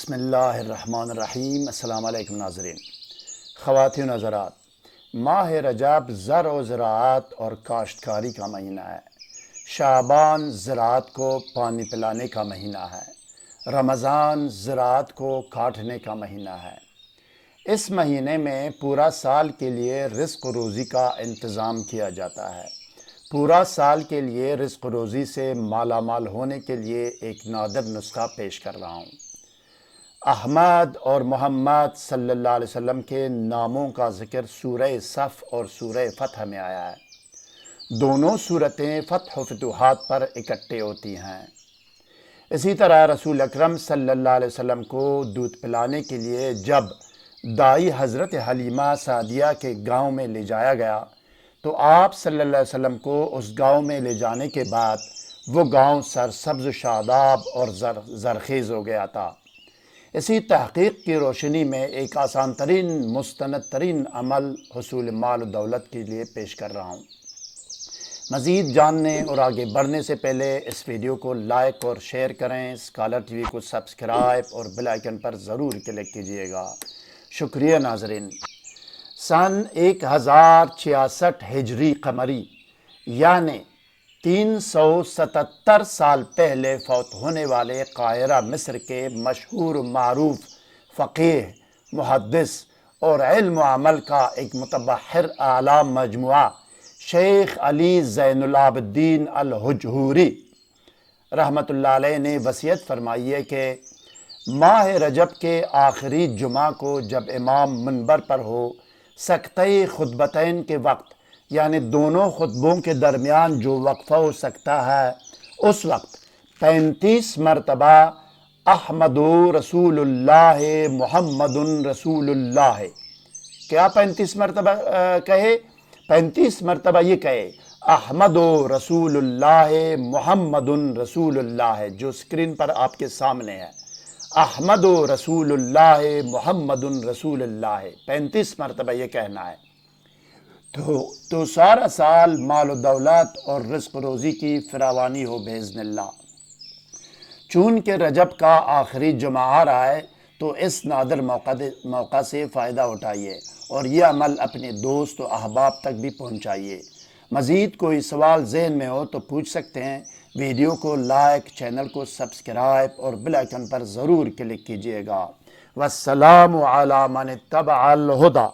بسم اللہ الرحمن الرحیم۔ السلام علیکم ناظرین، خواتین و حضرات، ماہ رجب زر و زراعت اور کاشتکاری کا مہینہ ہے۔ شعبان زراعت کو پانی پلانے کا مہینہ ہے۔ رمضان زراعت کو کاٹنے کا مہینہ ہے۔ اس مہینے میں پورا سال کے لیے رزق و روزی کا انتظام کیا جاتا ہے۔ پورا سال کے لیے رزق و روزی سے مالا مال ہونے کے لیے ایک نادر نسخہ پیش کر رہا ہوں۔ احمد اور محمد صلی اللہ علیہ وسلم کے ناموں کا ذکر سورہ صف اور سورہ فتح میں آیا ہے۔ دونوں صورتیں فتح و فتوحات پر اکٹھے ہوتی ہیں۔ اسی طرح رسول اکرم صلی اللہ علیہ وسلم کو دودھ پلانے کے لیے جب دائی حضرت حلیمہ سعدیہ کے گاؤں میں لے جایا گیا تو آپ صلی اللہ علیہ وسلم کو اس گاؤں میں لے جانے کے بعد وہ گاؤں سرسبز و شاداب اور زرخیز ہو گیا تھا۔ اسی تحقیق کی روشنی میں ایک آسان ترین مستند ترین عمل حصول مال و دولت کے لیے پیش کر رہا ہوں۔ مزید جاننے اور آگے بڑھنے سے پہلے اس ویڈیو کو لائک اور شیئر کریں، اسکالر ٹی وی کو سبسکرائب اور بیل آئیکن پر ضرور کلک کیجیے گا۔ شکریہ ناظرین۔ سن 1066 ہجری قمری یعنی 377 سال پہلے فوت ہونے والے قاہرہ مصر کے مشہور و معروف فقیہ، محدث اور علم و عمل کا ایک متبحر اعلیٰ مجموعہ شیخ علی زین العابدین الحجہوری رحمۃ اللہ علیہ نے وصیت فرمائی ہے کہ ماہ رجب کے آخری جمعہ کو جب امام منبر پر ہو، سکتہ خطبتین کے وقت یعنی دونوں خطبوں کے درمیان جو وقفہ ہو سکتا ہے، اس وقت 35 مرتبہ احمد رسول اللہ محمد رسول اللہ، کیا 35 مرتبہ کہے؟ 35 مرتبہ یہ کہے احمد رسول اللہ محمد رسول اللہ، جو سکرین پر آپ کے سامنے ہے۔ احمد رسول اللہ محمد رسول اللہ 35 مرتبہ یہ کہنا ہے تو سارا سال مال و دولت اور رزق و روزی کی فراوانی ہو باذن اللہ۔ چونکہ رجب کا آخری جمعہ آ رہا ہے تو اس نادر موقع سے فائدہ اٹھائیے اور یہ عمل اپنے دوست و احباب تک بھی پہنچائیے۔ مزید کوئی سوال ذہن میں ہو تو پوچھ سکتے ہیں۔ ویڈیو کو لائک، چینل کو سبسکرائب اور بیل آئیکن پر ضرور کلک کیجیے گا۔ والسلام علی من اتبع الہدی۔